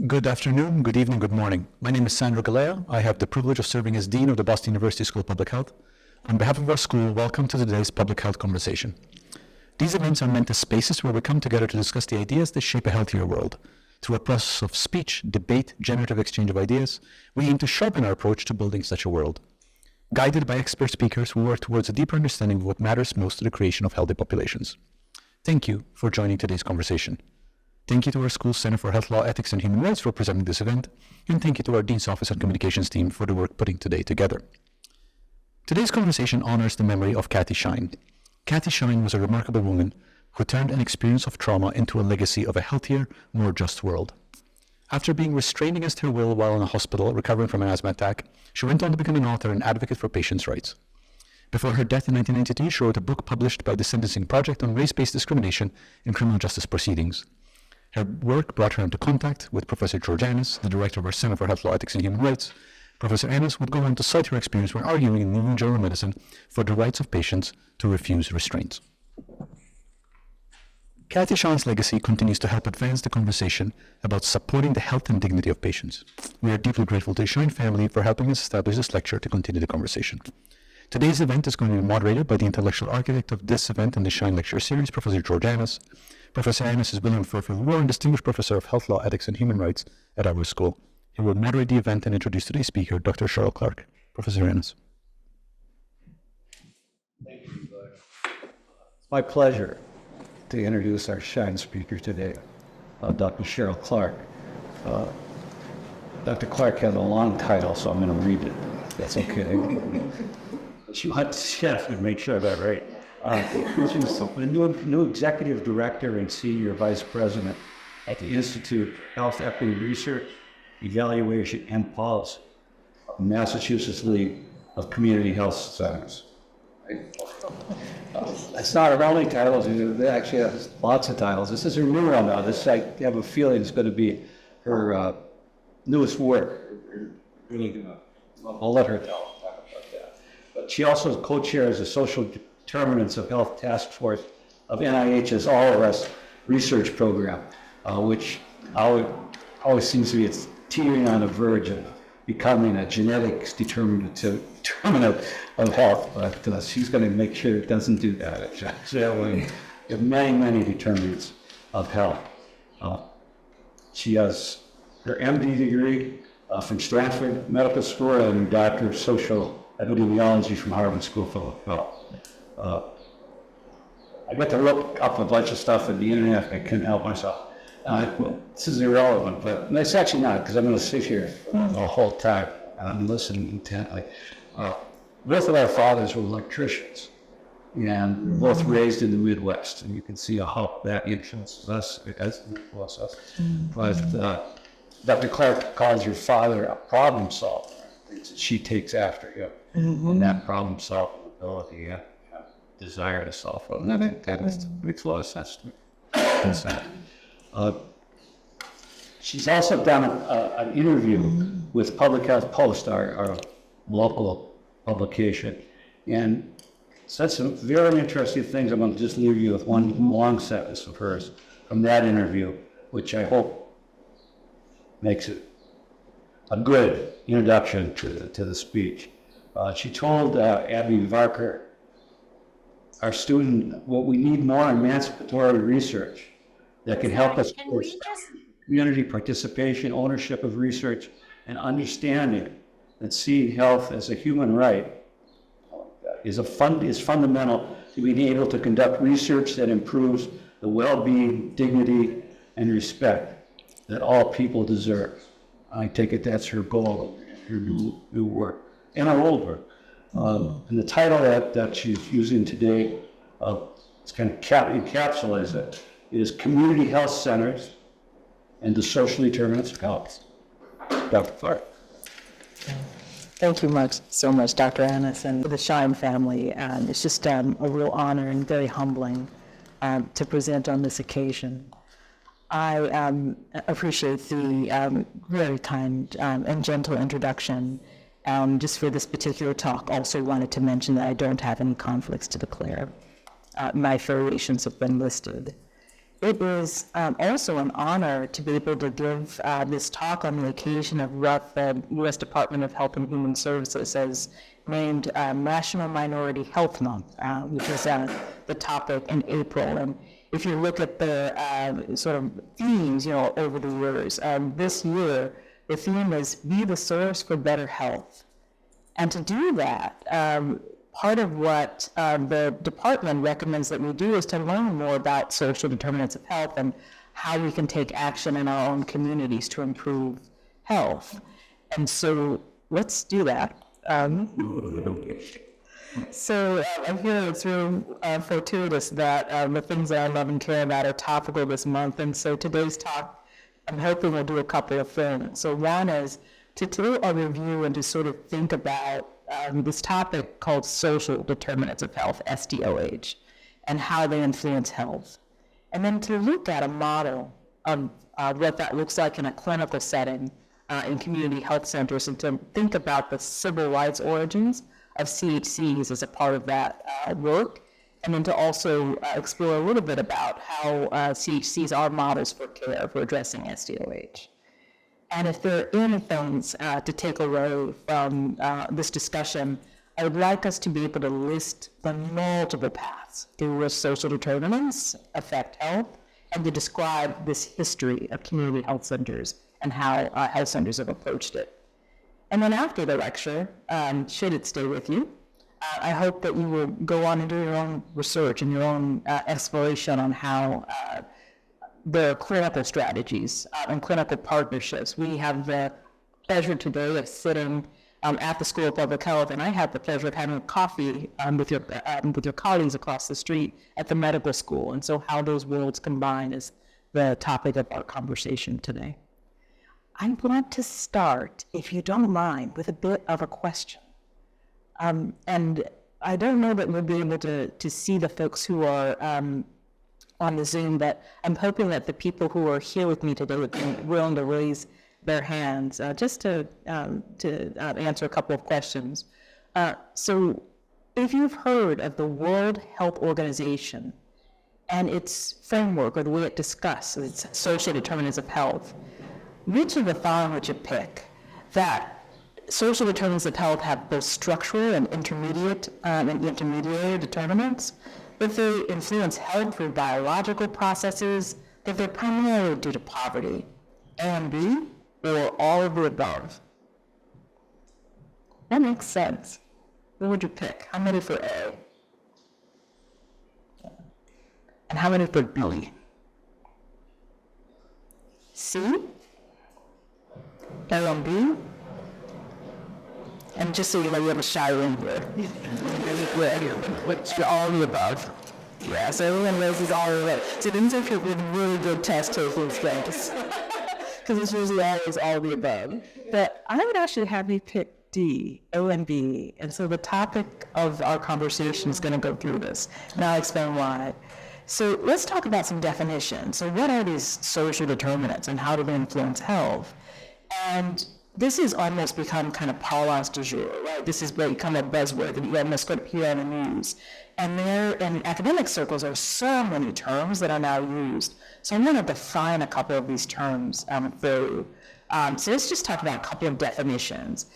Good afternoon, good evening, good morning. My name is Sandro Galea. I have the privilege of serving as Dean of the Boston University School of Public Health. On behalf of our school, welcome to today's Public Health Conversation. These events are meant as spaces where we come together to discuss the ideas that shape a healthier world. Through a process of speech, debate, generative exchange of ideas, we aim to sharpen our approach to building such a world. Guided by expert speakers, we work towards a deeper understanding of what matters most to the creation of healthy populations. Thank you for joining today's conversation. Thank you to our school's Center for Health Law, Ethics, and Human Rights for presenting this event, and thank you to our Dean's Office and Communications team for the work putting today together. Today's conversation honors the memory of Cathy Shine. Cathy Shine was a remarkable woman who turned an experience of trauma into a legacy of a healthier, more just world. After being restrained against her will while in a hospital recovering from an asthma attack, she went on to become an author and advocate for patients' rights. Before her death in 1992, she wrote a book published by the Sentencing Project on race-based discrimination in criminal justice proceedings. Her work brought her into contact with Professor George Annis, the director of our Center for Health Law, Ethics, and Human Rights. Professor Annis would go on to cite her experience when arguing in New England Journal of Medicine for the rights of patients to refuse restraints. Cathy Shine's legacy continues to help advance the conversation about supporting the health and dignity of patients. We are deeply grateful to the Shine family for helping us establish this lecture to continue the conversation. Today's event is going to be moderated by the intellectual architect of this event and the Shine Lecture Series, Professor George Annis. Professor Annis is William Fairfield Warren, Distinguished Professor of Health Law, Ethics, and Human Rights at our school. He will moderate the event and introduce today's speaker, Dr. Cheryl Clark. Professor Annis. Thank you. It's my pleasure to introduce our Shine speaker today, Dr. Cheryl Clark. Dr. Clark has a long title, so I'm going to read it. That's okay. She wants to make sure that's right. She's a new executive director and senior vice president at the Institute of Health Equity Research, Evaluation, and Policy of Massachusetts League of Community Health Centers. It's not her only titles. They actually have lots of titles. This is her new one now. This, I have a feeling, is going to be her newest work. I'll let her talk about that. But she also co-chairs the Social Determinants of Health Task Force of NIH's All-Arrest Research Program, which always seems to be it's teetering on the verge of becoming a genetics determinant of health, but she's going to make sure it doesn't do that. So we have many, many determinants of health. She has her MD degree from Stanford Medical School and Doctor of Social Epidemiology from Harvard School of Health. I got to look up a bunch of stuff on the internet. I couldn't help myself. Well, this is irrelevant, but it's actually not, because I'm going to sit here the whole time and listen intently. Both of our fathers were electricians, and both raised in the Midwest, and you can see how that influences us as influences us. But Dr. Clark calls her father a problem solver. She takes after him, and that problem solving ability and desire to solve problems. That makes a lot of sense to me. She's also done an interview with Public Health Post, our local publication, and said some very interesting things. I'm going to just leave you with one long sentence of hers from that interview, which I hope makes it a good introduction to the speech. She told Abby Varker, our student, what we need more emancipatory research that can help us towards community participation, ownership of research, and understanding that seeing health as a human right is fundamental to being able to conduct research that improves the well-being, dignity, and respect that all people deserve. I take it that's her goal, her new work, and her old work. And the title that she's using today, it's kind of encapsulates it, is Community Health Centers and the Social Determinants of Health. Dr. Clark. Thank you so much, Dr. Annis, and the Shine family. It's just a real honor and very humbling to present on this occasion. I appreciate the very kind and gentle introduction. Just for this particular talk, also wanted to mention that I don't have any conflicts to declare. My affiliations have been listed. It is also an honor to be able to give this talk on the occasion of what the U.S. Department of Health and Human Services has named National Minority Health Month, which is the topic in April. And if you look at the sort of themes, over the years, this year, the theme is Be the Source for Better Health. And to do that, part of what the department recommends that we do is to learn more about social determinants of health and how we can take action in our own communities to improve health. And so let's do that. So I feel it's real fortuitous that the things that I love and care about are topical this month. And so today's talk, I'm hoping we'll do a couple of things. So one is to do a review and to sort of think about this topic called social determinants of health, SDOH, and how they influence health. And then to look at a model of what that looks like in a clinical setting in community health centers, and to think about the civil rights origins of CHCs as a part of that work, and then to also explore a little bit about how CHCs are models for care for addressing SDOH. And if there are any things to take away from this discussion, I would like us to be able to list the multiple paths through which social determinants affect health, and to describe this history of community health centers and how health centers have approached it. And then after the lecture, should it stay with you, I hope that you will go on and do your own research and your own exploration on how the clinical strategies and clinical partnerships. We have the pleasure today of sitting at the School of Public Health, and I had the pleasure of having coffee with your colleagues across the street at the medical school. And so how those worlds combine is the topic of our conversation today. I'm going to start, if you don't mind, with a bit of a question. And I don't know that we'll be able to see the folks who are on the Zoom, but I'm hoping that the people who are here with me today would be willing to raise their hands just to answer a couple of questions. So if you've heard of the World Health Organization and its framework, or the way it discusses its social determinants of health, which of the following would you pick? That social determinants of health have both structural and intermediate and intermediary determinants, that they influence health through biological processes, that they're primarily due to poverty, A and B, or all of the above. That makes sense. What would you pick? How many for A? And how many for B? C? A and B? And just so you know, we have a shy room here. What's all of the above? Yeah, so everyone raises all of it. So these are really good test taking things. Because it's usually always all of the above. But I would actually have you pick D, O and B. And so the topic of our conversation is going to go through this. And I'll explain why. So let's talk about some definitions. So what are these social determinants and how do they influence health? And this has almost become kind of parlance du jour, right? This has become a buzzword that you almost could hear on the news. And there, in academic circles, there are so many terms that are now used. So I'm going to define a couple of these terms through. So let's just talk about a couple of definitions.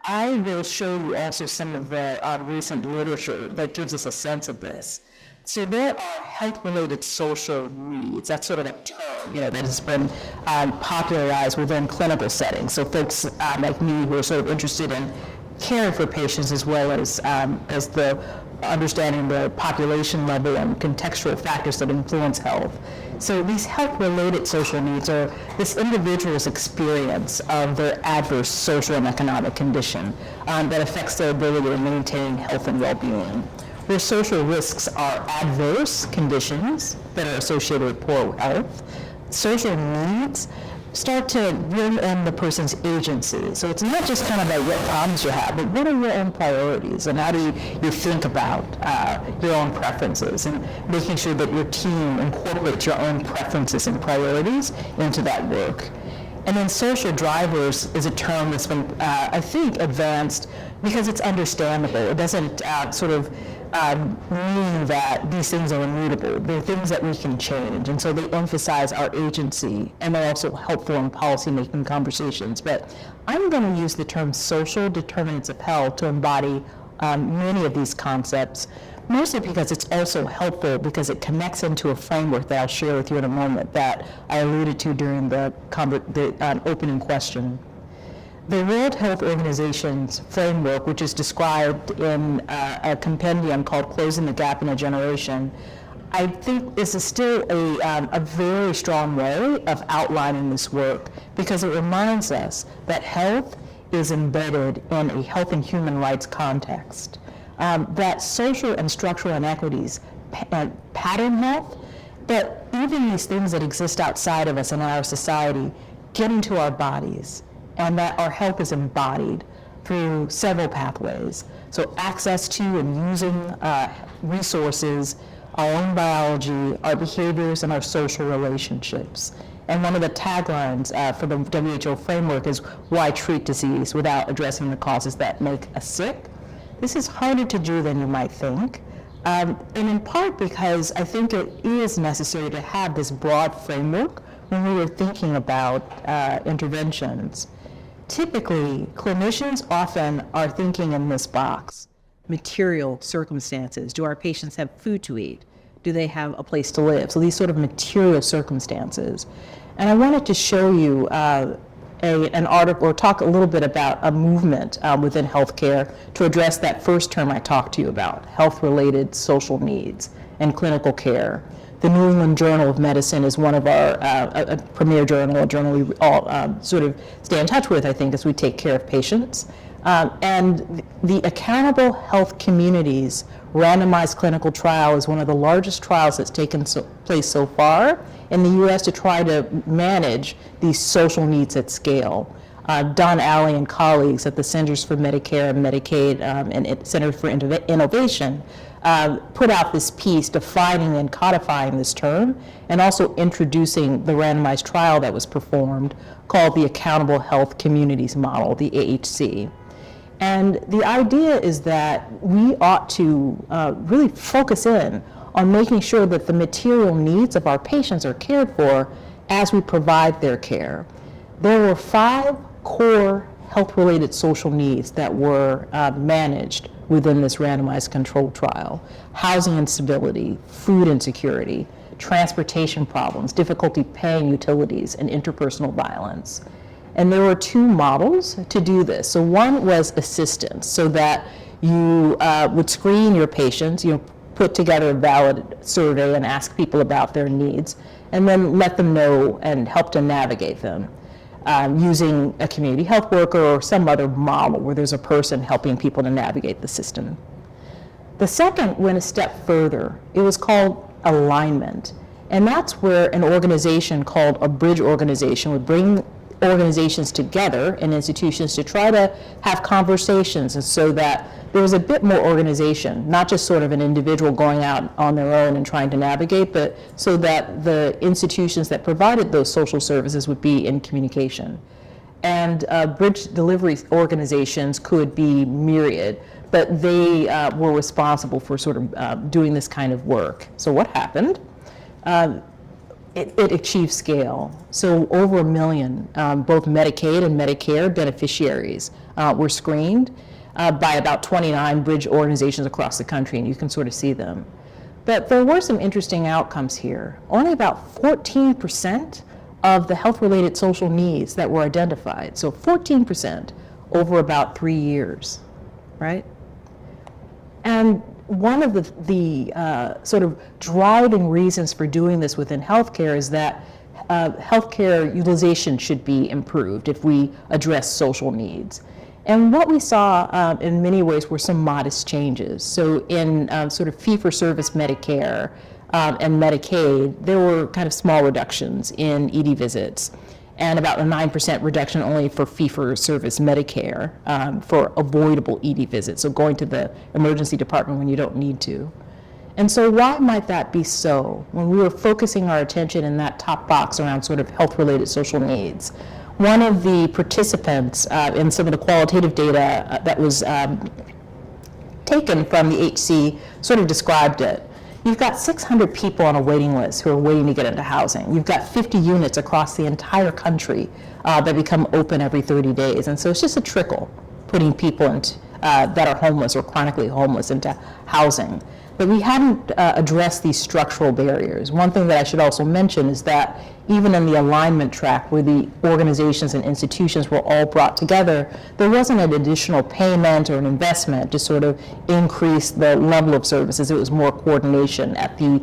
I will show you also some of the recent literature that gives us a sense of this. So there are health-related social needs. That's sort of a term, that has been popularized within clinical settings. So folks like me who are sort of interested in caring for patients, as well as the understanding the population level and contextual factors that influence health. So these health-related social needs are this individual's experience of their adverse social and economic condition that affects their ability to maintain health and well-being. Where social risks are adverse conditions that are associated with poor health, social needs start to bring in the person's agency. So it's not just kind of like what problems you have, but what are your own priorities, and how do you think about your own preferences, and making sure that your team incorporates your own preferences and priorities into that work. And then social drivers is a term that's been, I think, advanced because it's understandable. It doesn't sort of mean that these things are immutable. They're things that we can change. And so they emphasize our agency, and they're also helpful in policymaking conversations. But I'm going to use the term social determinants of health to embody many of these concepts, mostly because it's also helpful because it connects into a framework that I'll share with you in a moment that I alluded to during the opening question. The World Health Organization's framework, which is described in a compendium called Closing the Gap in a Generation, I think this is still a very strong way of outlining this work because it reminds us that health is embedded in a health and human rights context, that social and structural inequities pattern health, but even these things that exist outside of us in our society get into our bodies, and that our health is embodied through several pathways. So access to and using resources, our own biology, our behaviors, and our social relationships. And one of the taglines for the WHO framework is, why treat disease without addressing the causes that make us sick? This is harder to do than you might think. And in part because I think it is necessary to have this broad framework when we were thinking about interventions. Typically, clinicians often are thinking in this box: material circumstances. Do our patients have food to eat? Do they have a place to live? So these sort of material circumstances. And I wanted to show you an article, or talk a little bit about a movement within healthcare to address that first term I talked to you about, health-related social needs and clinical care. The New England Journal of Medicine is one of our a premier journal, a journal we all sort of stay in touch with, I think, as we take care of patients. And the Accountable Health Communities randomized clinical trial is one of the largest trials that's taken place so far in the U.S. to try to manage these social needs at scale. Don Alley and colleagues at the Centers for Medicare and Medicaid and Center for Innovation put out this piece defining and codifying this term, and also introducing the randomized trial that was performed called the Accountable Health Communities Model, the AHC. And the idea is that we ought to really focus in on making sure that the material needs of our patients are cared for as we provide their care. There were 5 core health-related social needs that were managed within this randomized controlled trial: housing instability, food insecurity, transportation problems, difficulty paying utilities, and interpersonal violence. And there were 2 models to do this. So one was assistance, so that you would screen your patients, put together a valid survey and ask people about their needs, and then let them know and help to navigate them. Using a community health worker or some other model where there's a person helping people to navigate the system. The second went a step further. It was called alignment. And that's where an organization called a bridge organization would bring organizations together and institutions to try to have conversations, and so that there was a bit more organization, not just sort of an individual going out on their own and trying to navigate, but so that the institutions that provided those social services would be in communication. And bridge delivery organizations could be myriad, but they were responsible for sort of doing this kind of work. So what happened? It achieved scale. So over 1 million, both Medicaid and Medicare beneficiaries were screened by about 29 bridge organizations across the country, and you can sort of see them. But there were some interesting outcomes here. Only about 14% of the health-related social needs that were identified, so 14% over about 3 years, right? And one of the sort of driving reasons for doing this within healthcare is that healthcare utilization should be improved if we address social needs. And what we saw in many ways were some modest changes. So in sort of fee-for-service Medicare and Medicaid, there were kind of small reductions in ED visits, and about a 9% reduction only for fee-for-service Medicare for avoidable ED visits, so going to the emergency department when you don't need to. And so why might that be so when we were focusing our attention in that top box around sort of health-related social needs? One of the participants in some of the qualitative data that was taken from the HC sort of described it. You've got 600 people on a waiting list who are waiting to get into housing. You've got 50 units across the entire country that become open every 30 days. And so it's just a trickle putting people into, that are homeless or chronically homeless into housing. But we haven't addressed these structural barriers. One thing that I should also mention is that even in the alignment track where the organizations and institutions were all brought together, there wasn't an additional payment or an investment to sort of increase the level of services. It was more coordination at the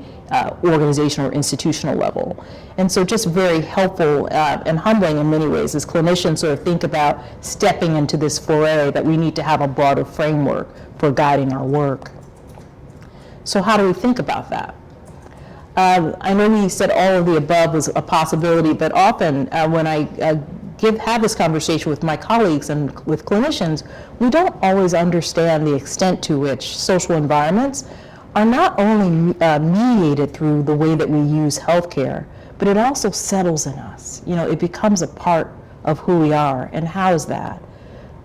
organizational or institutional level. And so just very helpful and humbling in many ways as clinicians sort of think about stepping into this foray that we need to have a broader framework for guiding our work. So how do we think about that? I know we said all of the above was a possibility, but often when I have this conversation with my colleagues and with clinicians, we don't always understand the extent to which social environments are not only mediated through the way that we use healthcare, but it also settles in us. You know, it becomes a part of who we are. And how is that?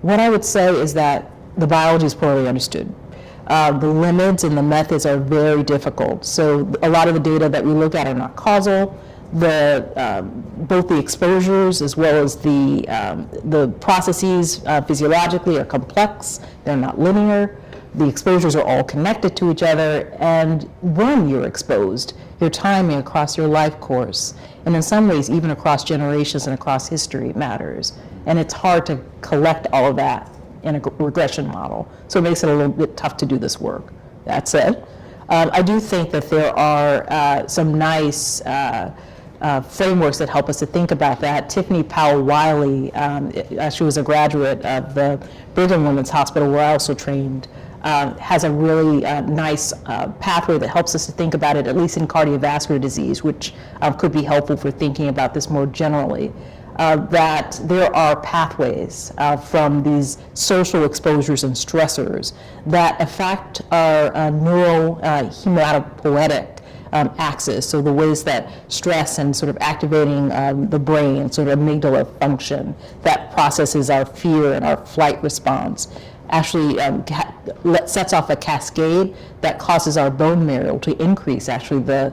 What I would say is that the biology is poorly understood. The limits and the methods are very difficult. So a lot of the data that we look at are not causal. Both the exposures as well as the processes physiologically are complex. They're not linear. The exposures are all connected to each other. And when you're exposed, your timing across your life course, and in some ways even across generations and across history matters. And it's hard to collect all of that in a regression model. So it makes it a little bit tough to do this work. That said, I do think that there are some nice frameworks that help us to think about that. Tiffany Powell-Wiley, she was a graduate of the Brigham Women's Hospital where I also trained, has a really nice pathway that helps us to think about it, at least in cardiovascular disease, which could be helpful for thinking about this more generally. That there are pathways from these social exposures and stressors that affect our neurohematopoietic axis, so the ways that stress and sort of activating the brain, sort of amygdala function, that processes our fear and our flight response, actually sets off a cascade that causes our bone marrow to increase actually the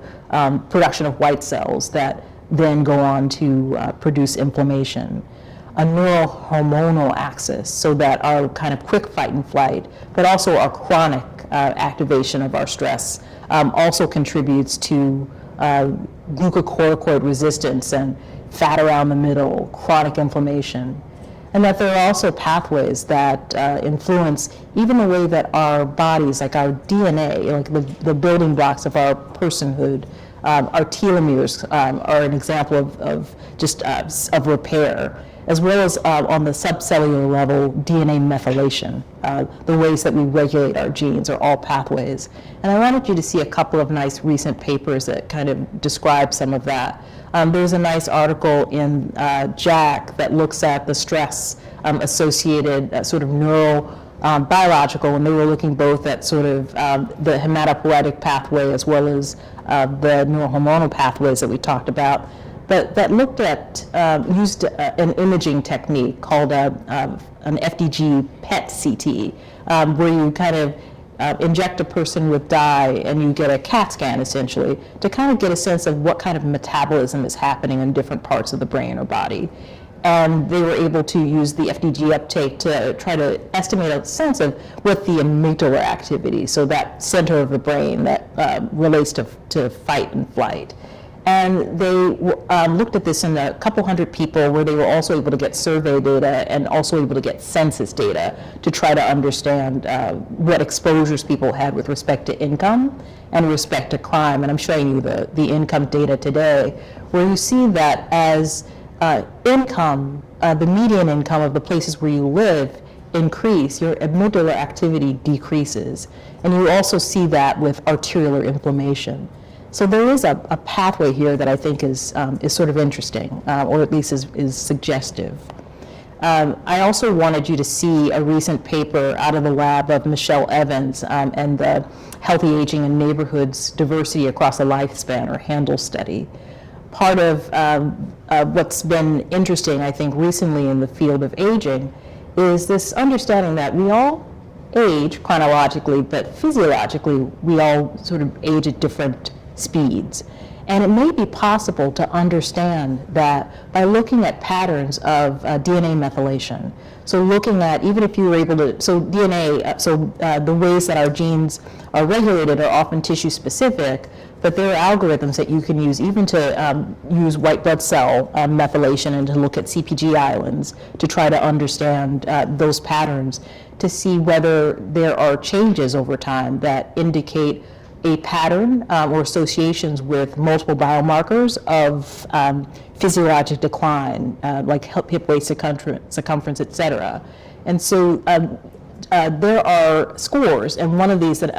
production of white cells that then go on to produce inflammation. A neurohormonal axis, so that our kind of quick fight and flight, but also our chronic activation of our stress also contributes to glucocorticoid resistance and fat around the middle, chronic inflammation. And that there are also pathways that influence even the way that our bodies, like our DNA, like the building blocks of our personhood, our telomeres are an example of repair, as well as on the subcellular level, DNA methylation. The ways that we regulate our genes are all pathways. And I wanted you to see a couple of nice recent papers that kind of describe some of that. There's a nice article in JACC that looks at the stress associated sort of biological, and they were looking both at sort of the hematopoietic pathway as well as the neurohormonal pathways that we talked about, but that looked at, used an imaging technique called an FDG PET CT, where you kind of inject a person with dye and you get a CAT scan essentially to kind of get a sense of what kind of metabolism is happening in different parts of the brain or body. And they were able to use the FDG uptake to try to estimate a sense of what the amygdala activity, so that center of the brain that relates to fight and flight. And they looked at this in a couple hundred people where they were also able to get survey data and also able to get census data to try to understand what exposures people had with respect to income and respect to crime. And I'm showing you the income data today, where you see that as income, the median income of the places where you live increase, your amygdala activity decreases. And you also see that with arteriolar inflammation. So there is a pathway here that I think is sort of interesting, or at least is suggestive. I also wanted you to see a recent paper out of the lab of Michelle Evans and the Healthy Aging in Neighborhoods Diversity Across a Lifespan, or HANDLE study. Part of what's been interesting, I think, recently in the field of aging is this understanding that we all age chronologically, but physiologically, we all sort of age at different speeds. And it may be possible to understand that by looking at patterns of DNA methylation. So looking at, even if you were able to, so DNA, the ways that our genes are regulated are often tissue specific, but there are algorithms that you can use even to use white blood cell methylation and to look at CPG islands to try to understand those patterns to see whether there are changes over time that indicate a pattern or associations with multiple biomarkers of physiologic decline, like hip waist circumference, et cetera. And so there are scores, and one of these that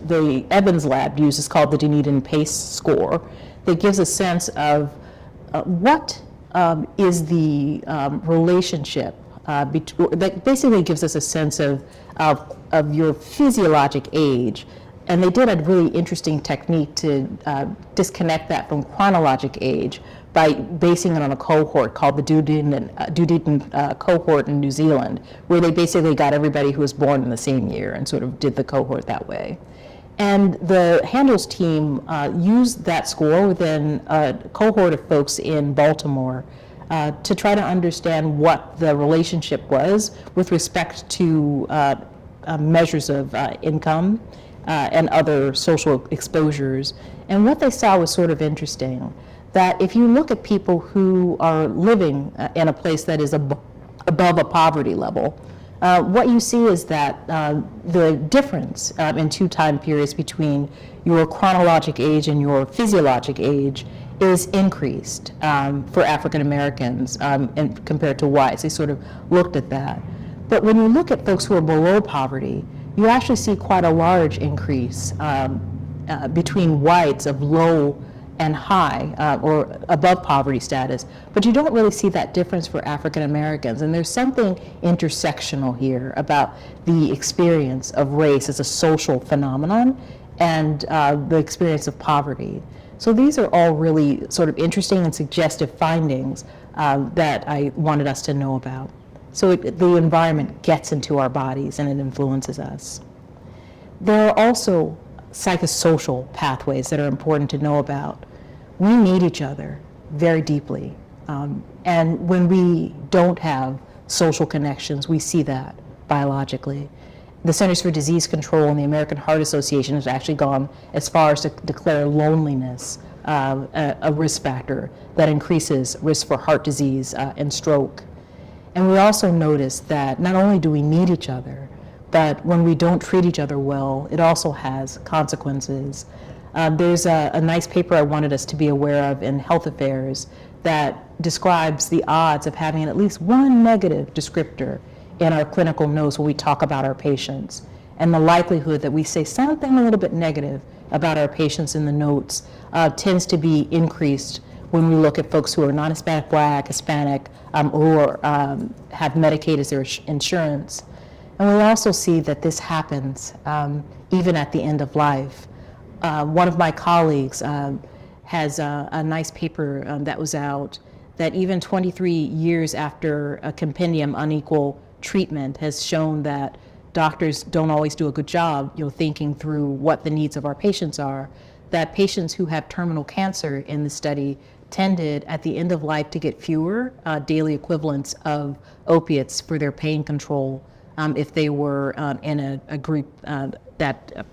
the Evans lab uses called the Dunedin PACE score that gives a sense of what is the relationship, that basically gives us a sense of your physiologic age. And they did a really interesting technique to disconnect that from chronologic age by basing it on a cohort called the Dunedin cohort in New Zealand, where they basically got everybody who was born in the same year and sort of did the cohort that way. And the Handels team used that score within a cohort of folks in Baltimore to try to understand what the relationship was with respect to measures of income and other social exposures. And what they saw was sort of interesting, that if you look at people who are living in a place that is above a poverty level, what you see is that the difference in two time periods between your chronologic age and your physiologic age is increased for African Americans and compared to whites. They sort of looked at that. But when you look at folks who are below poverty, you actually see quite a large increase between whites of low and high or above poverty status, but you don't really see that difference for African Americans. And there's something intersectional here about the experience of race as a social phenomenon and the experience of poverty. So these are all really sort of interesting and suggestive findings that I wanted us to know about. So the environment gets into our bodies and it influences us. There are also psychosocial pathways that are important to know about. We need each other very deeply. And when we don't have social connections, we see that biologically. The Centers for Disease Control and the American Heart Association has actually gone as far as to declare loneliness a risk factor that increases risk for heart disease and stroke. And we also notice that not only do we need each other, but when we don't treat each other well, it also has consequences. There's a nice paper I wanted us to be aware of in Health Affairs that describes the odds of having at least one negative descriptor in our clinical notes when we talk about our patients, and the likelihood that we say something a little bit negative about our patients in the notes tends to be increased when we look at folks who are non-Hispanic, Black, Hispanic, or have Medicaid as their insurance. And we also see that this happens even at the end of life. One of my colleagues has a nice paper that was out that even 23 years after a compendium, Unequal Treatment, has shown that doctors don't always do a good job, thinking through what the needs of our patients are, that patients who have terminal cancer in the study tended at the end of life to get fewer daily equivalents of opiates for their pain control if they were in a group that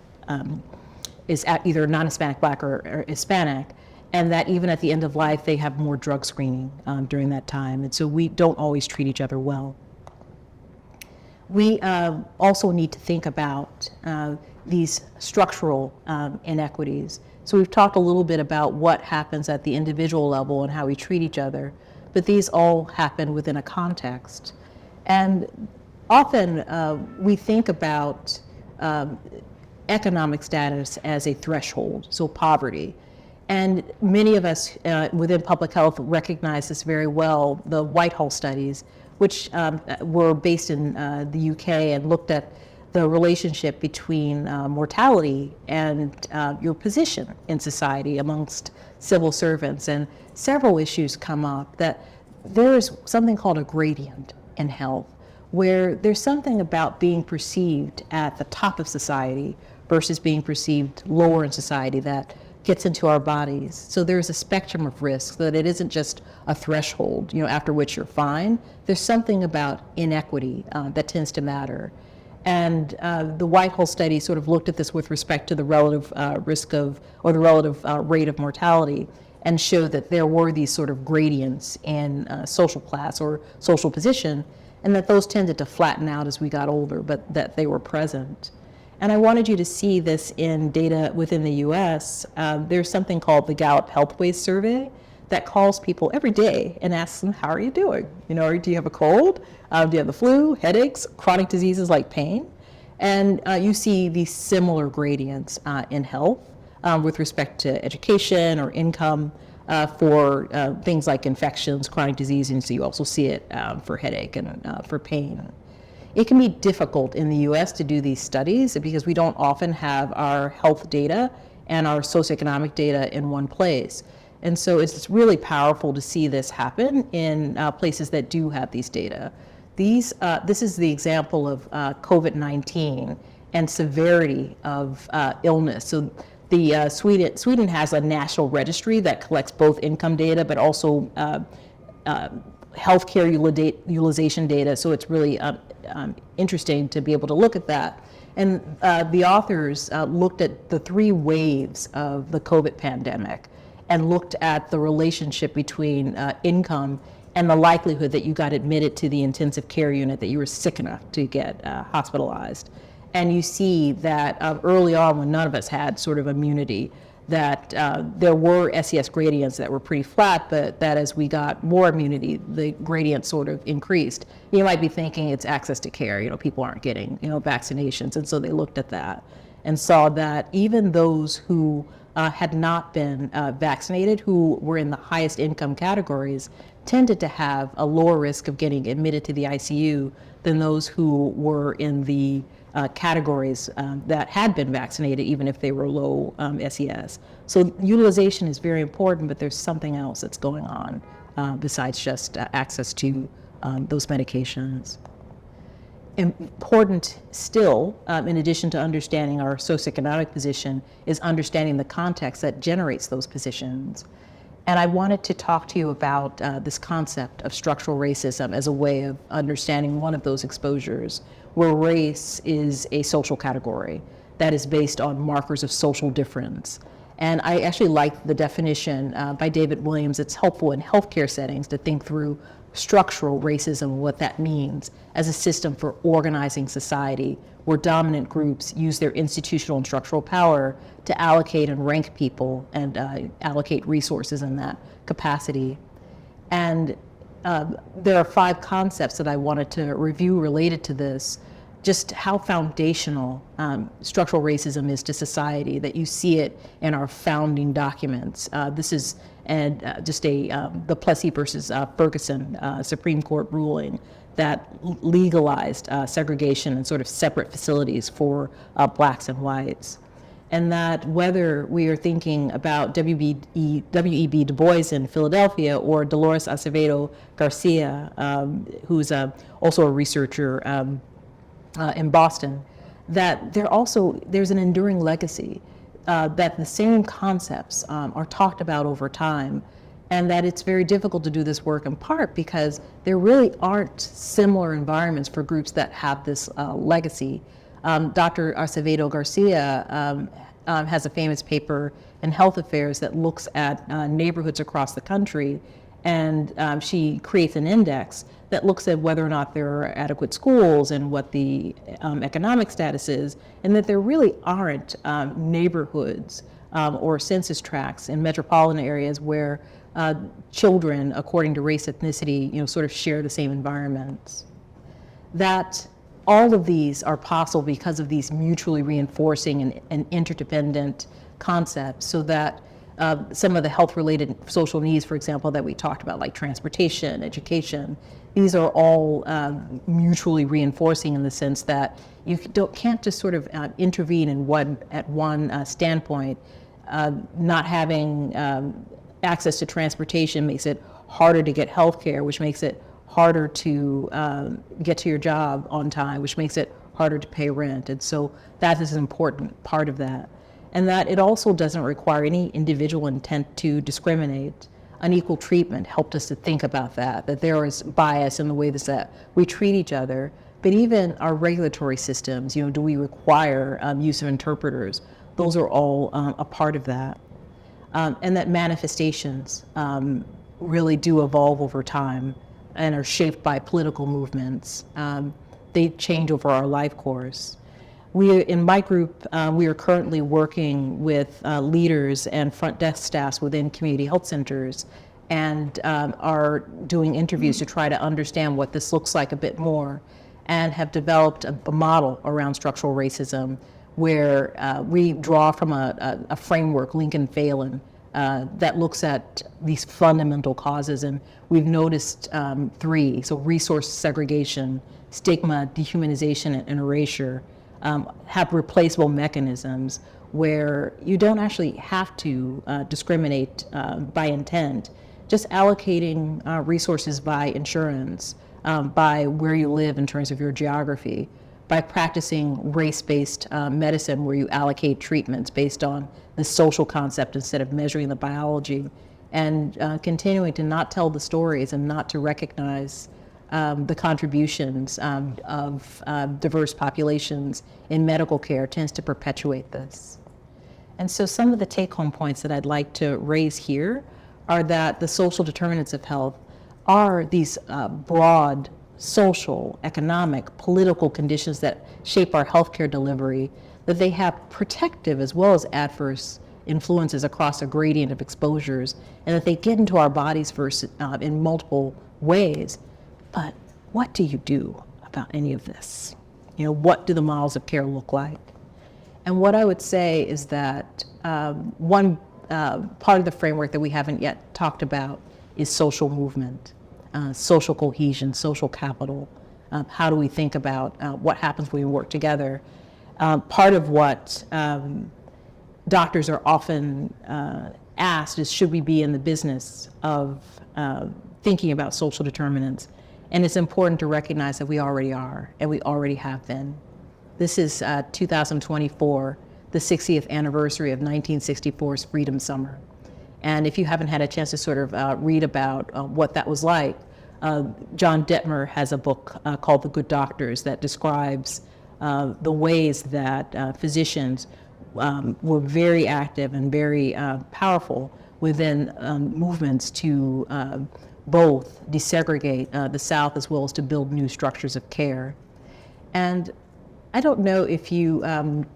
is either non-Hispanic, Black, or Hispanic, and that even at the end of life they have more drug screening during that time. And so we don't always treat each other well. We also need to think about these structural inequities. So we've talked a little bit about what happens at the individual level and how we treat each other, but these all happen within a context. And often we think about economic status as a threshold, so poverty. And many of us within public health recognize this very well. The Whitehall studies, which were based in the UK and looked at the relationship between mortality and your position in society amongst civil servants. And several issues come up that there is something called a gradient in health, where there's something about being perceived at the top of society versus being perceived lower in society that gets into our bodies. So there's a spectrum of risks, that it isn't just a threshold, after which you're fine. There's something about inequity that tends to matter. And the Whitehall study sort of looked at this with respect to the relative risk of, or the relative rate of mortality, and showed that there were these sort of gradients in social class or social position, and that those tended to flatten out as we got older, but that they were present. And I wanted you to see this in data within the US. There's something called the Gallup Healthways Survey that calls people every day and asks them, how are you doing? Do you have a cold? Do you have the flu, headaches, chronic diseases like pain? And you see these similar gradients in health with respect to education or income for things like infections, chronic disease, and so you also see it for headache and for pain. It can be difficult in the US to do these studies because we don't often have our health data and our socioeconomic data in one place. And so it's really powerful to see this happen in places that do have these data. This is the example of COVID-19 and severity of illness. So the Sweden has a national registry that collects both income data but also healthcare utilization data. So it's really interesting to be able to look at that. And the authors looked at the 3 waves of the COVID pandemic and looked at the relationship between income and the likelihood that you got admitted to the intensive care unit, that you were sick enough to get hospitalized. And you see that early on, when none of us had sort of immunity, that there were SES gradients that were pretty flat, but that as we got more immunity, the gradient sort of increased. You might be thinking it's access to care, people aren't getting, vaccinations. And so they looked at that and saw that even those who had not been vaccinated, who were in the highest income categories, tended to have a lower risk of getting admitted to the ICU than those who were in the categories that had been vaccinated, even if they were low SES. So utilization is very important, but there's something else that's going on besides just access to those medications. Important still, in addition to understanding our socioeconomic position, is understanding the context that generates those positions. And I wanted to talk to you about this concept of structural racism as a way of understanding one of those exposures, where race is a social category that is based on markers of social difference. And I actually like the definition by David Williams. It's helpful in healthcare settings to think through structural racism and what that means as a system for organizing society, where dominant groups use their institutional and structural power to allocate and rank people and allocate resources in that capacity. And there are 5 concepts that I wanted to review related to this, just how foundational structural racism is to society, that you see it in our founding documents. This is the Plessy versus Ferguson Supreme Court ruling that legalized segregation and sort of separate facilities for blacks and whites. And that whether we are thinking about W.E.B. Du Bois in Philadelphia or Dolores Acevedo Garcia, who's also a researcher in Boston, that there's an enduring legacy, that the same concepts are talked about over time, and that it's very difficult to do this work in part because there really aren't similar environments for groups that have this legacy. Dr. Acevedo Garcia has a famous paper in Health Affairs that looks at neighborhoods across the country, and she creates an index that looks at whether or not there are adequate schools and what the economic status is, and that there really aren't neighborhoods or census tracts in metropolitan areas where children, according to race, ethnicity, sort of share the same environments. That all of these are possible because of these mutually reinforcing and interdependent concepts, so that some of the health-related social needs, for example, that we talked about, like transportation, education, these are all mutually reinforcing in the sense that you can't just sort of intervene at one standpoint. Not having access to transportation makes it harder to get health care, which makes it harder to get to your job on time, which makes it harder to pay rent. And so that is an important part of that. And that it also doesn't require any individual intent to discriminate. Unequal treatment helped us to think about that there is bias in the way that we treat each other. But even our regulatory systems, do we require use of interpreters? Those are all a part of that. And that manifestations really do evolve over time and are shaped by political movements. They change over our life course. In my group, we are currently working with leaders and front desk staffs within community health centers and are doing interviews to try to understand what this looks like a bit more, and have developed a model around structural racism where we draw from a framework, Lincoln-Phelan, that looks at these fundamental causes. And we've noticed 3, so resource segregation, stigma, dehumanization, and erasure, have replaceable mechanisms where you don't actually have to discriminate by intent, just allocating resources by insurance, by where you live in terms of your geography, by practicing race-based medicine where you allocate treatments based on the social concept instead of measuring the biology, and continuing to not tell the stories and not to recognize the contributions of diverse populations in medical care tends to perpetuate this. And so some of the take-home points that I'd like to raise here are that the social determinants of health are these broad social, economic, political conditions that shape our healthcare delivery, that they have protective as well as adverse influences across a gradient of exposures, and that they get into our bodies first in multiple ways. But what do you do about any of this? What do the models of care look like? And what I would say is that one part of the framework that we haven't yet talked about is social movement, social cohesion, social capital. How do we think about what happens when we work together? Part of what doctors are often asked is, should we be in the business of thinking about social determinants? And it's important to recognize that we already are, and we already have been. This is 2024, the 60th anniversary of 1964's Freedom Summer. And if you haven't had a chance to sort of read about what that was like, John Detmer has a book called The Good Doctors that describes the ways that physicians were very active and very powerful within movements to both desegregate the South as well as to build new structures of care. And I don't know if you, how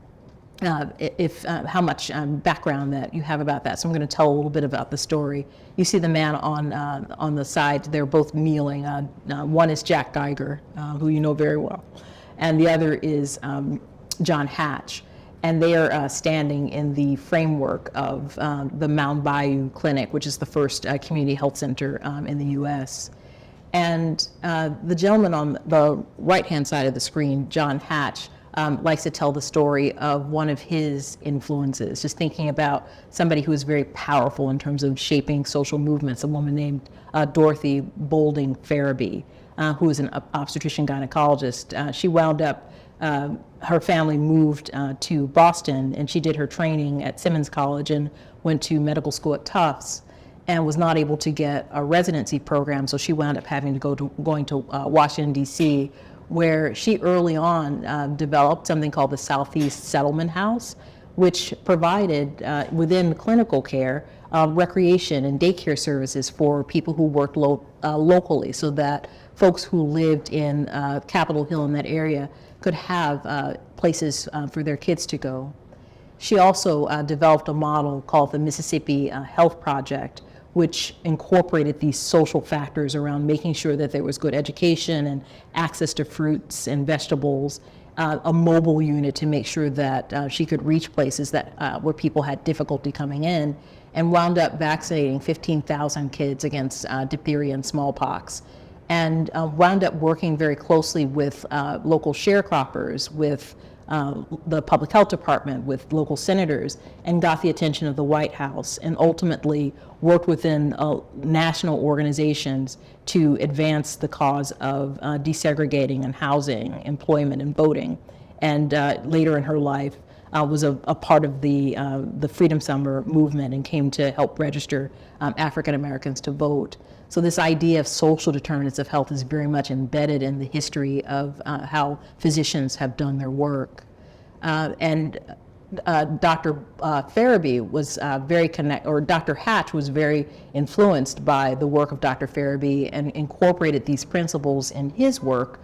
much background that you have about that, so I'm going to tell a little bit about the story. You see the man on the side, they're both kneeling. One is Jack Geiger, who you know very well, and the other is John Hatch. And they are standing in the framework of the Mound Bayou Clinic, which is the first community health center in the U.S. And the gentleman on the right-hand side of the screen, John Hatch, likes to tell the story of one of his influences, just thinking about somebody who was very powerful in terms of shaping social movements, a woman named Dorothy Boulding Farabee, who was an obstetrician gynecologist. She wound up her family moved to Boston, and she did her training at Simmons College and went to medical school at Tufts, and was not able to get a residency program, so she wound up having to going to Washington, D.C., where she early on developed something called the Southeast Settlement House, which provided within clinical care recreation and daycare services for people who worked locally, so that folks who lived in Capitol Hill in that area could have places for their kids to go. She also developed a model called the Mississippi Health Project, which incorporated these social factors around making sure that there was good education and access to fruits and vegetables, a mobile unit to make sure that she could reach places that where people had difficulty coming in, and wound up vaccinating 15,000 kids against diphtheria and smallpox, and wound up working very closely with local sharecroppers, with the public health department with local senators and got the attention of the White House, and ultimately worked within national organizations to advance the cause of desegregating and housing, employment, and voting. And later in her life, was a part of the Freedom Summer movement and came to help register African Americans to vote. So this idea of social determinants of health is very much embedded in the history of how physicians have done their work. And Dr. Farabee was Dr. Hatch was very influenced by the work of Dr. Farabee and incorporated these principles in his work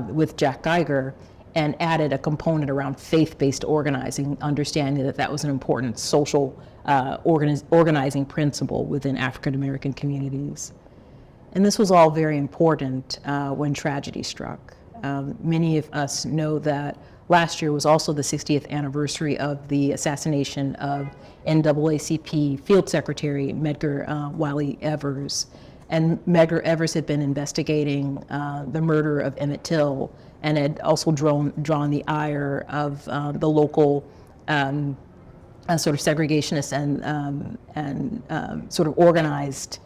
with Jack Geiger, and added a component around faith-based organizing, understanding that that was an important social organizing principle within African American communities. And this was all very important when tragedy struck. Many of us know that last year was also the 60th anniversary of the assassination of NAACP Field Secretary Medgar Wiley Evers. And Medgar Evers had been investigating the murder of Emmett Till, and had also drawn the ire of the local sort of segregationists and sort of organized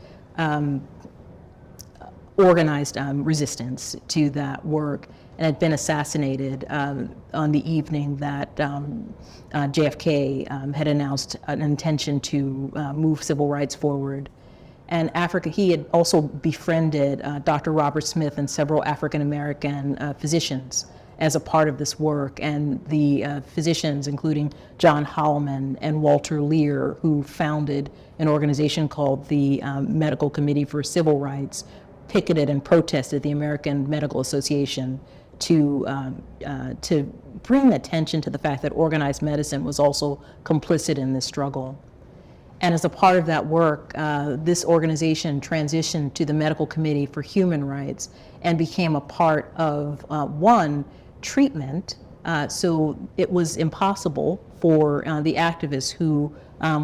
resistance to that work, and had been assassinated on the evening that JFK had announced an intention to move civil rights forward. And he had also befriended Dr. Robert Smith and several African-American physicians as a part of this work. And the physicians, including John Holloman and Walter Lear, who founded an organization called the Medical Committee for Civil Rights, picketed and protested the American Medical Association to bring attention to the fact that organized medicine was also complicit in this struggle. And as a part of that work, this organization transitioned to the Medical Committee for Human Rights and became a part of treatment. So it was impossible for the activists who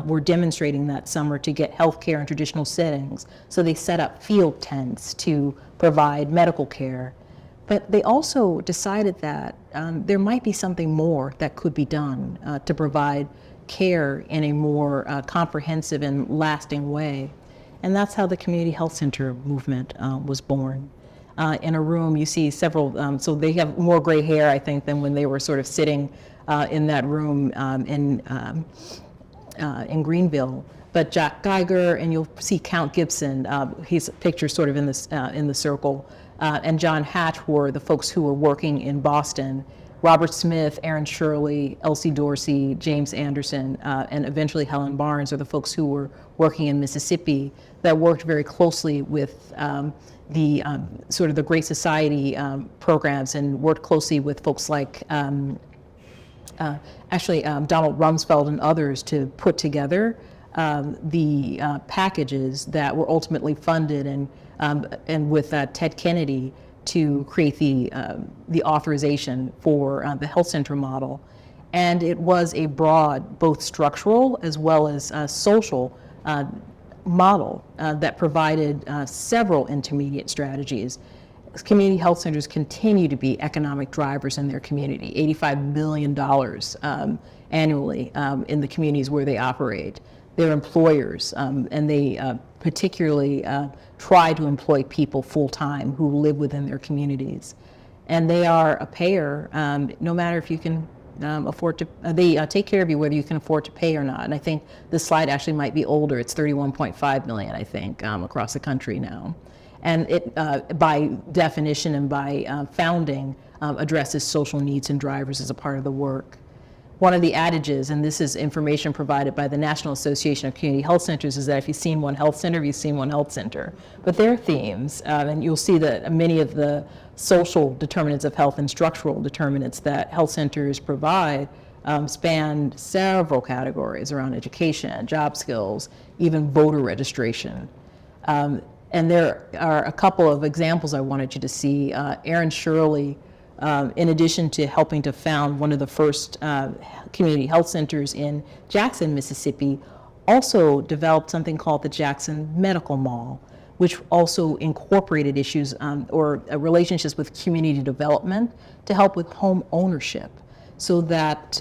were demonstrating that summer to get health care in traditional settings. So they set up field tents to provide medical care. But they also decided that there might be something more that could be done to provide care in a more comprehensive and lasting way. And that's how the community health center movement was born. In a room, you see several, so they have more gray hair, I think, than when they were sort of sitting in that room in Greenville. But Jack Geiger, and you'll see Count Gibson, he's pictured sort of in the circle, and John Hatch were the folks who were working in Boston. Robert Smith, Aaron Shirley, Elsie Dorsey, James Anderson, and eventually Helen Barnes are the folks who were working in Mississippi that worked very closely with the sort of the Great Society programs, and worked closely with folks like Donald Rumsfeld and others to put together the packages that were ultimately funded and with Ted Kennedy to create the authorization for the health center model. And it was a broad, both structural as well as social model that provided several intermediate strategies. Community health centers continue to be economic drivers in their community, $85 million annually in the communities where they operate. They're employers, and they particularly try to employ people full-time who live within their communities. And they are a payer, no matter if you can afford to, they take care of you whether you can afford to pay or not. And I think this slide actually might be older. It's 31.5 million, I think, across the country now. And it, by definition and by founding, addresses social needs and drivers as a part of the work. One of the adages, and this is information provided by the National Association of Community Health Centers, is that if you've seen one health center, you've seen one health center. But their themes, and you'll see that many of the social determinants of health and structural determinants that health centers provide span several categories around education, job skills, even voter registration. And there are a couple of examples I wanted you to see. Aaron Shirley, in addition to helping to found one of the first community health centers in Jackson, Mississippi, also developed something called the Jackson Medical Mall, which also incorporated issues or relationships with community development to help with home ownership. so that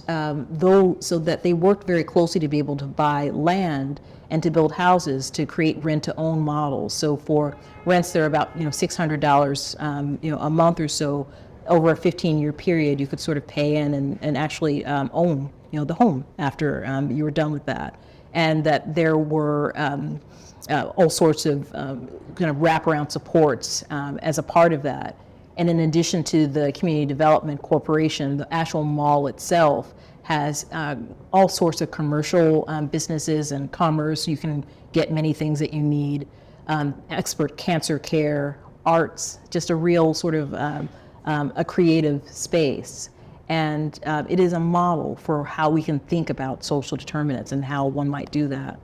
they worked very closely to be able to buy land and to build houses to create rent-to-own models. So for rents, they're about $600 a month or so. Over a 15-year period, you could sort of pay in and actually own the home after you were done with that, and that there were all sorts of kind of wraparound supports as a part of that. And in addition to the Community Development Corporation, the actual mall itself has all sorts of commercial businesses and commerce. You can get many things that you need, expert cancer care, arts, just a real sort of a creative space. And it is a model for how we can think about social determinants and how one might do that.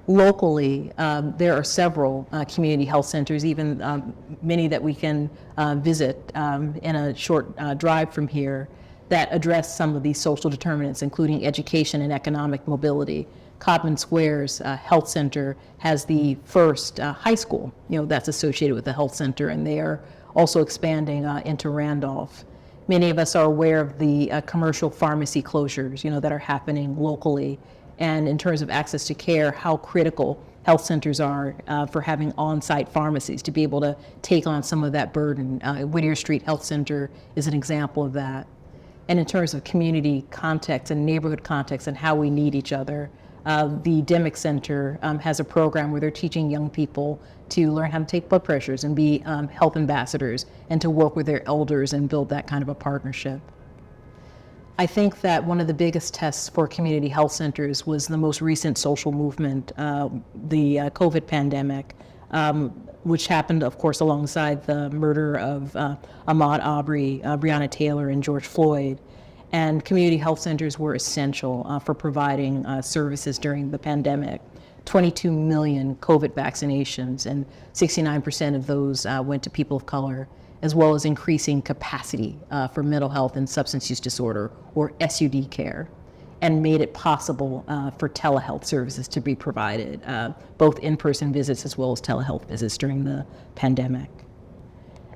Locally, there are several community health centers, even many that we can visit in a short drive from here, that address some of these social determinants, including education and economic mobility. Codman Square's health center has the first high school, that's associated with the health center, and they are also expanding into Randolph. Many of us are aware of the commercial pharmacy closures, that are happening locally. And in terms of access to care, how critical health centers are for having on-site pharmacies to be able to take on some of that burden. Whittier Street Health Center is an example of that. And in terms of community context and neighborhood context and how we need each other, the Demick Center has a program where they're teaching young people to learn how to take blood pressures and be health ambassadors and to work with their elders and build that kind of a partnership. I think that one of the biggest tests for community health centers was the most recent social movement, the COVID pandemic, which happened, of course, alongside the murder of Ahmaud Arbery, Breonna Taylor, and George Floyd. And community health centers were essential for providing services during the pandemic. 22 million COVID vaccinations, and 69% of those went to people of color, as well as increasing capacity for mental health and substance use disorder, or SUD care, and made it possible for telehealth services to be provided, both in-person visits as well as telehealth visits during the pandemic.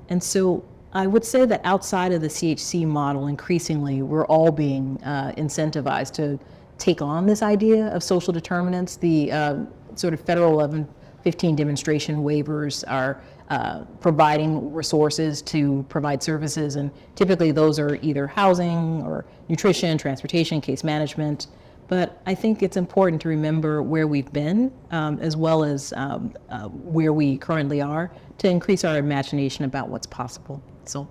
And so I would say that outside of the CHC model, increasingly, we're all being incentivized to take on this idea of social determinants. The sort of federal 1115 demonstration waivers are providing resources to provide services, and typically those are either housing or nutrition, transportation, case management. But I think it's important to remember where we've been, as well as where we currently are, to increase our imagination about what's possible. So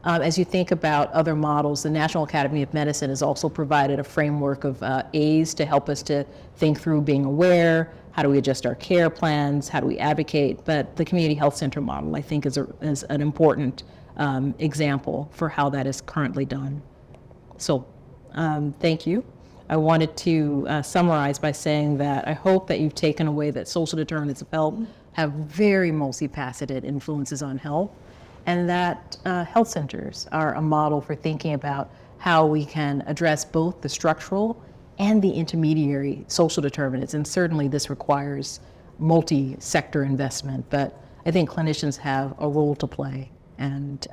as you think about other models, the National Academy of Medicine has also provided a framework of A's to help us to think through being aware. How do we adjust our care plans? How do we advocate? But the community health center model, I think, is an important example for how that is currently done. So thank you. I wanted to summarize by saying that I hope that you've taken away that social determinants of health have very multifaceted influences on health, and that health centers are a model for thinking about how we can address both the structural and the intermediary social determinants. And certainly this requires multi-sector investment, but I think clinicians have a role to play, and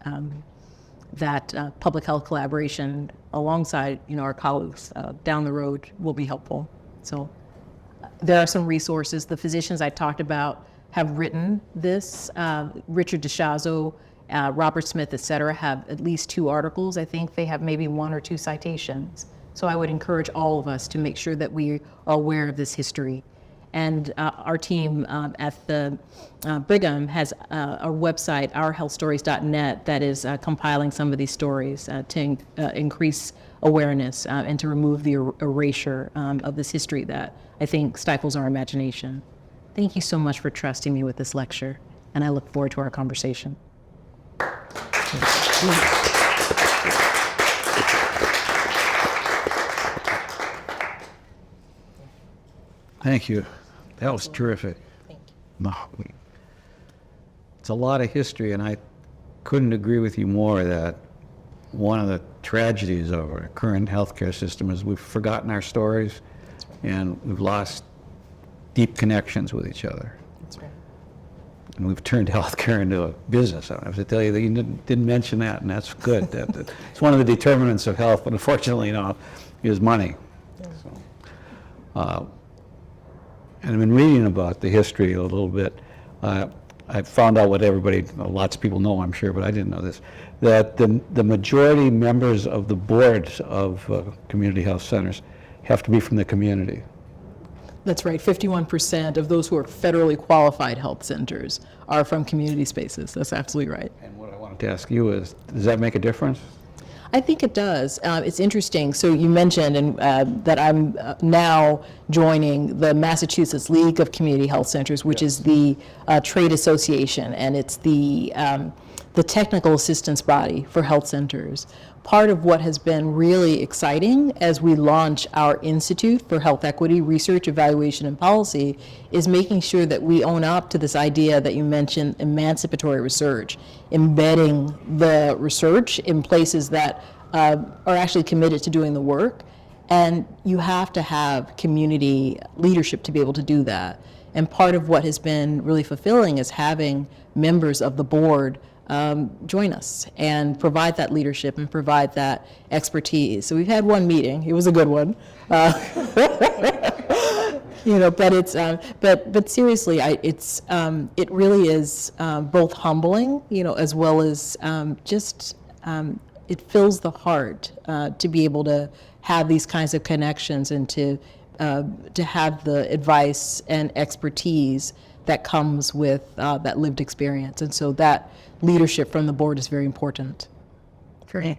that public health collaboration alongside our colleagues down the road will be helpful. So there are some resources. The physicians I talked about have written this. Richard DeShazo, Robert Smith, et cetera, have at least 2 articles. I think they have maybe 1 or 2 citations. So I would encourage all of us to make sure that we are aware of this history. And our team at the Brigham has a website, ourhealthstories.net, that is compiling some of these stories to increase awareness and to remove the erasure of this history that I think stifles our imagination. Thank you so much for trusting me with this lecture, and I look forward to our conversation. Thank you. That was terrific. Thank you. No, it's a lot of history, and I couldn't agree with you more that one of the tragedies of our current healthcare system is we've forgotten our stories, and we've lost deep connections with each other. That's right. and we've turned healthcare into a business. I don't have to tell you that you didn't mention that, and that's good. It's one of the determinants of health, but unfortunately, is money. So, and I've been reading about the history a little bit. I found out what lots of people know, I'm sure, but I didn't know this, that the majority members of the boards of community health centers have to be from the community. That's right. 51% of those who are federally qualified health centers are from community spaces. That's absolutely right. And what I wanted to ask you is, does that make a difference? I think it does. It's interesting. So you mentioned that I'm now joining the Massachusetts League of Community Health Centers, which is the trade association, and it's the technical assistance body for health centers. Part of what has been really exciting as we launch our Institute for Health Equity Research, Evaluation, and Policy is making sure that we own up to this idea that you mentioned, emancipatory research, embedding the research in places that are actually committed to doing the work. And you have to have community leadership to be able to do that. And part of what has been really fulfilling is having members of the board join us and provide that leadership and provide that expertise. So we've had one meeting. It was a good one. But it's but seriously, it really is both humbling, as well as it fills the heart to be able to have these kinds of connections and to have the advice and expertise that comes with that lived experience. And so that leadership from the board is very important. Great.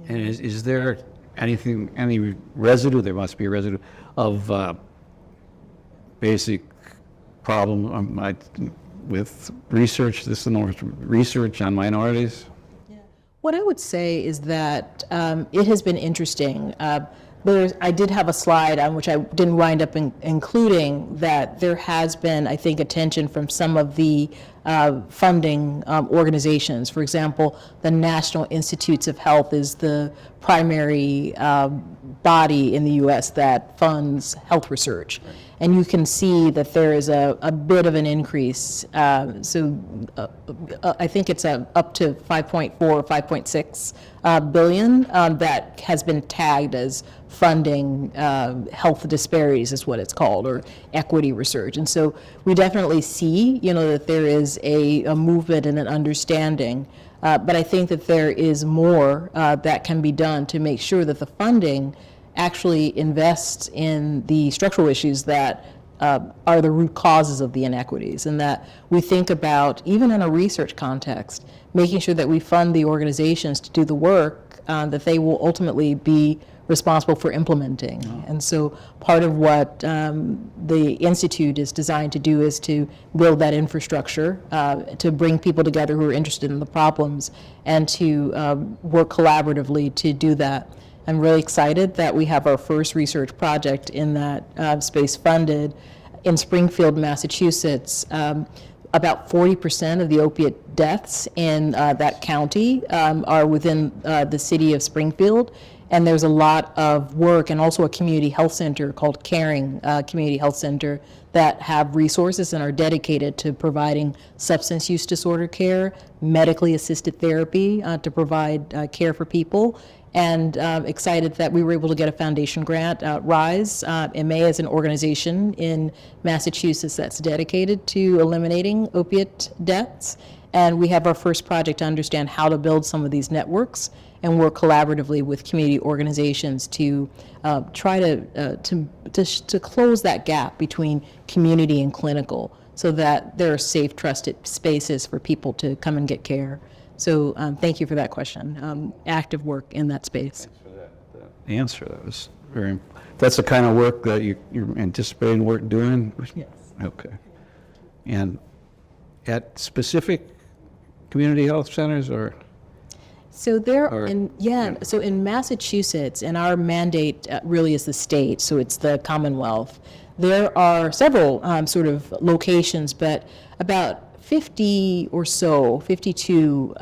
And is there any residue, there must be a residue, of basic problem with research, research on minorities? What I would say is that it has been interesting. I did have a slide on which I didn't wind up including that there has been, I think, attention from some of the funding organizations. For example, the National Institutes of Health is the primary body in the U.S. that funds health research. Right. And you can see that there is a bit of an increase. I think it's up to 5.4 or 5.6 billion that has been tagged as funding health disparities, is what it's called, or equity research. And so we definitely see, that there is a movement and an understanding. But I think that there is more that can be done to make sure that the funding actually invests in the structural issues that are the root causes of the inequities, and that we think about, even in a research context, making sure that we fund the organizations to do the work that they will ultimately be responsible for implementing. Oh. And so part of what the Institute is designed to do is to build that infrastructure, to bring people together who are interested in the problems, and to work collaboratively to do that. I'm really excited that we have our first research project in that space funded in Springfield, Massachusetts. About 40% of the opiate deaths in that county are within the city of Springfield. And there's a lot of work, and also a community health center called Caring Community Health Center that have resources and are dedicated to providing substance use disorder care, medically assisted therapy to provide care for people. And excited that we were able to get a foundation grant. RISE, MA is an organization in Massachusetts that's dedicated to eliminating opiate deaths. And we have our first project to understand how to build some of these networks and work collaboratively with community organizations to try to close that gap between community and clinical, so that there are safe, trusted spaces for people to come and get care. So thank you for that question. Active work in that space. Thanks for that answer. That was very. That's the kind of work that you're anticipating doing? Yes. Okay. And at specific community health centers, or? So so in Massachusetts, and our mandate really is the state, so it's the Commonwealth. There are several sort of locations, but about 50 or so, 52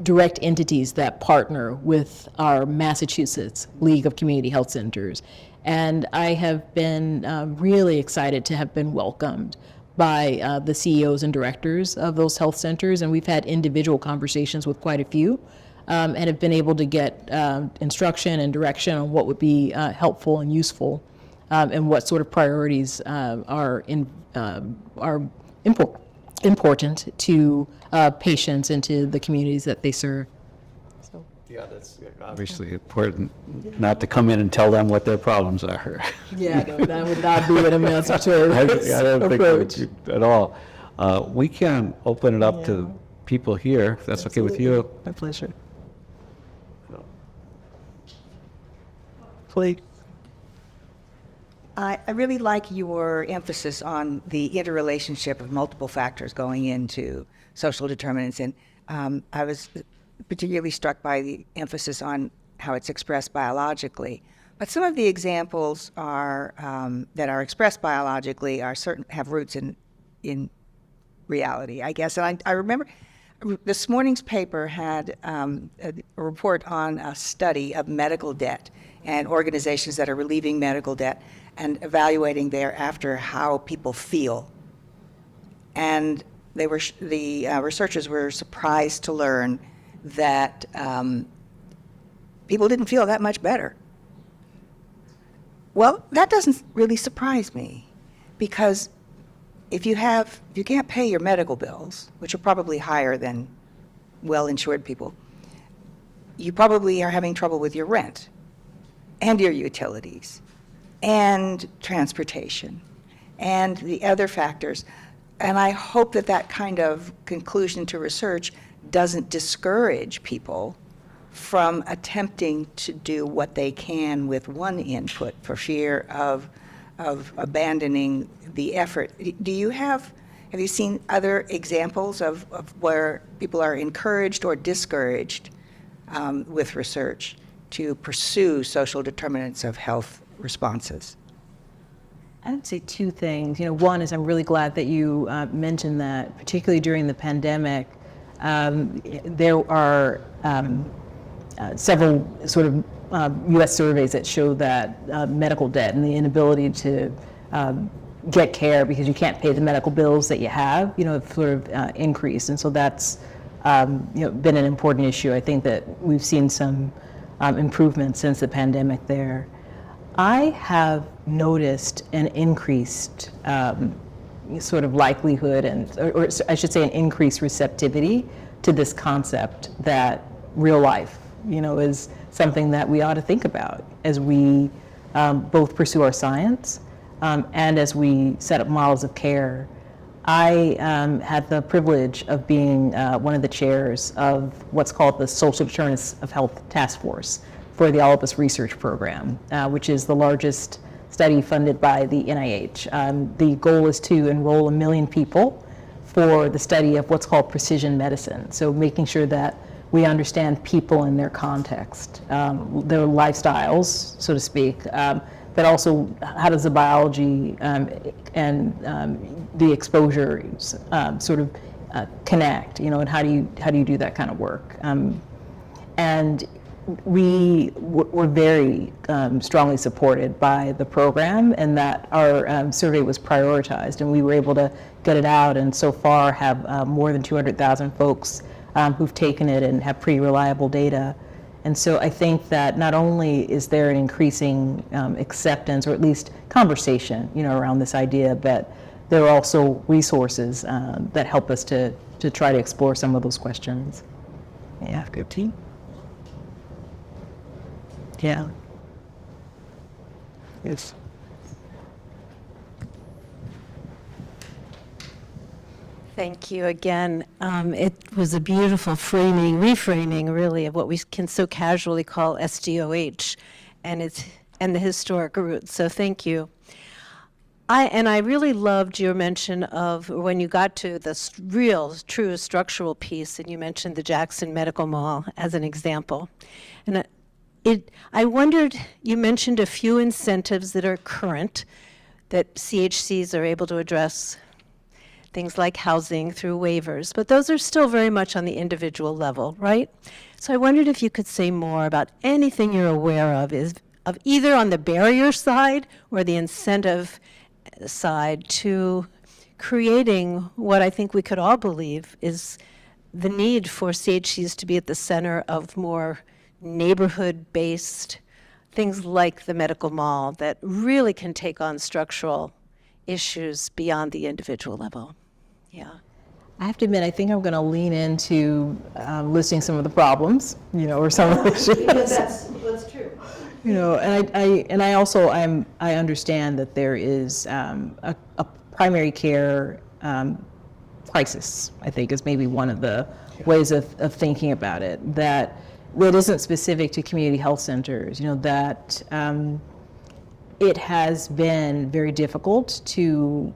direct entities that partner with our Massachusetts League of Community Health Centers. And I have been really excited to have been welcomed by the CEOs and directors of those health centers. And we've had individual conversations with quite a few, and have been able to get instruction and direction on what would be helpful and useful, and what sort of priorities are important to patients and to the communities that they serve. Yeah, that's obviously important not to come in and tell them what their problems are. Yeah, no, that would not be an emancipatory I don't think approach. it would at all. We can open it up to people here, if that's okay with you. My pleasure. Please. I really like your emphasis on the interrelationship of multiple factors going into social determinants. And I was particularly struck by the emphasis on how it's expressed biologically. But some of the examples are that are expressed biologically are have roots in reality, I guess. And I remember this morning's paper had a report on a study of medical debt and organizations that are relieving medical debt and evaluating thereafter how people feel. And the researchers were surprised to learn that people didn't feel that much better. Well, that doesn't really surprise me, because if you can't pay your medical bills, which are probably higher than well-insured people, you probably are having trouble with your rent and your utilities and transportation and the other factors. And I hope that that kind of conclusion to research doesn't discourage people from attempting to do what they can with one input for fear of abandoning the effort. Have you seen other examples of where people are encouraged or discouraged with research to pursue social determinants of health responses? I would say two things. One is I'm really glad that you mentioned that, particularly during the pandemic, there are several sort of U.S. surveys that show that medical debt and the inability to get care because you can't pay the medical bills that you have, have sort of increased. And so that's been an important issue. I think that we've seen some improvement since the pandemic there. I have noticed an increased sort of likelihood or I should say an increased receptivity to this concept that real life, is something that we ought to think about as we both pursue our science and as we set up models of care. I had the privilege of being one of the chairs of what's called the Social Determinants of Health Task Force for the All of Us Research Program, which is the largest study funded by the NIH. The goal is to enroll 1 million people for the study of what's called precision medicine. So making sure that we understand people in their context, their lifestyles, so to speak, but also how does the biology and the exposures sort of connect, and how do you do that kind of work? And we were very strongly supported by the program, and that our survey was prioritized, and we were able to get it out, and so far have more than 200,000 folks who've taken it and have pretty reliable data. And so I think that not only is there an increasing acceptance, or at least conversation, around this idea, but there are also resources that help us to try to explore some of those questions. Yeah, 15. Yeah. Yes. Thank you again. It was a beautiful reframing really of what we can so casually call SDOH and the historic roots. So thank you. I really loved your mention of when you got to the real, true structural piece, and you mentioned the Jackson Medical Mall as an example. And I wondered, you mentioned a few incentives that are current that CHCs are able to address, things like housing through waivers, but those are still very much on the individual level, right? So I wondered if you could say more about anything you're aware of of either on the barrier side or the incentive side to creating what I think we could all believe is the need for CHCs to be at the center of more neighborhood-based things like the medical mall that really can take on structural issues beyond the individual level. Yeah. I have to admit, I think I'm going to lean into listing some of the problems, or some of the issues. That's true. And I understand that there is a primary care crisis. I think is maybe one of the ways of thinking about it. That isn't specific to community health centers. That it has been very difficult to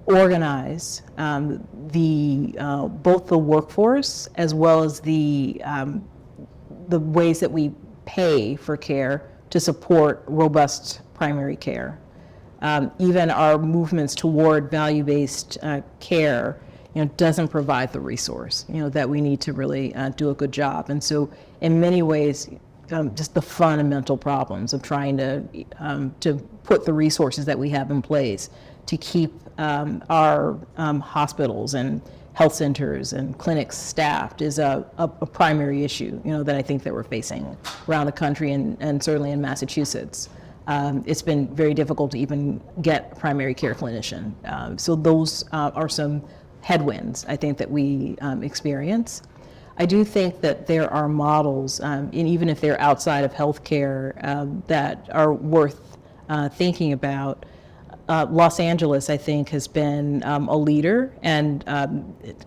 organize both the workforce as well as the ways that we pay for care to support robust primary care. Even our movements toward value-based care, doesn't provide the resource, that we need to really do a good job. And so, in many ways, just the fundamental problems of trying to put the resources that we have in place to keep our hospitals and health centers and clinics staffed is a primary issue, that I think that we're facing around the country and certainly in Massachusetts. It's been very difficult to even get a primary care clinician. So those are some headwinds, I think, that we experience. I do think that there are models, and even if they're outside of healthcare, that are worth thinking about. Los Angeles, I think, has been a leader, and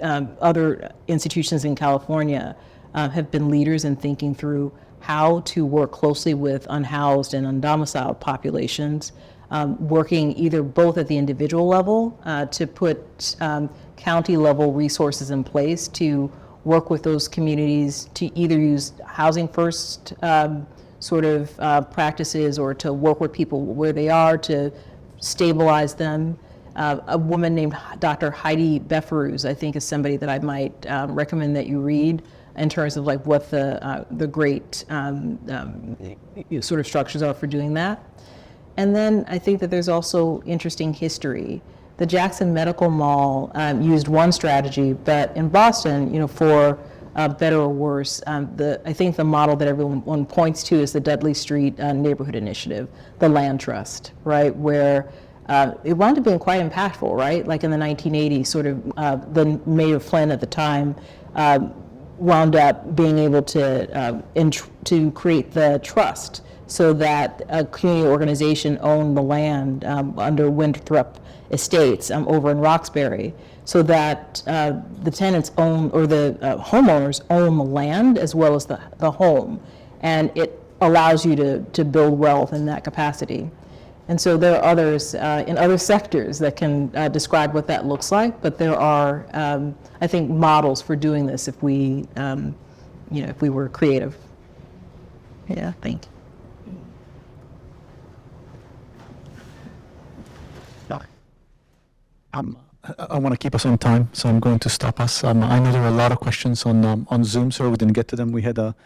other institutions in California have been leaders in thinking through how to work closely with unhoused and undomiciled populations, working either both at the individual level to put county level resources in place to work with those communities to either use housing first practices or to work with people where they are to stabilize them. A woman named Dr. Heidi Beferuz, I think, is somebody that I might recommend that you read in terms of like what the great sort of structures are for doing that. And then I think that there's also interesting history. The Jackson Medical Mall used one strategy, but in Boston, for better or worse, I think the model that everyone points to is the Dudley Street Neighborhood Initiative, the land trust, right, where it wound up being quite impactful, right? Like in the 1980s, sort of the Mayor Flynn at the time wound up being able to create the trust so that a community organization owned the land under Winthrop Estates over in Roxbury, so that the tenants own, or the homeowners own the land as well as the home, and it allows you to build wealth in that capacity. And so there are others in other sectors that can describe what that looks like, but there are, I think, models for doing this if we, if we were creative. Yeah, thank you. I want to keep us on time, so I'm going to stop us. I know there are a lot of questions on Zoom, so we didn't get to them. We had a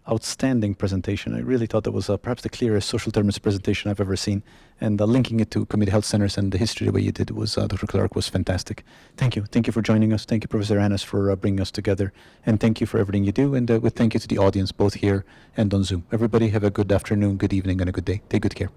outstanding presentation. I really thought that was perhaps the clearest social determinants presentation I've ever seen, and linking it to community health centers and the history the way you did was, Dr. Clark, was fantastic. Thank you. Thank you for joining us. Thank you, Professor Annis, for bringing us together, and thank you for everything you do, and thank you to the audience, both here and on Zoom. Everybody have a good afternoon, good evening, and a good day. Take good care.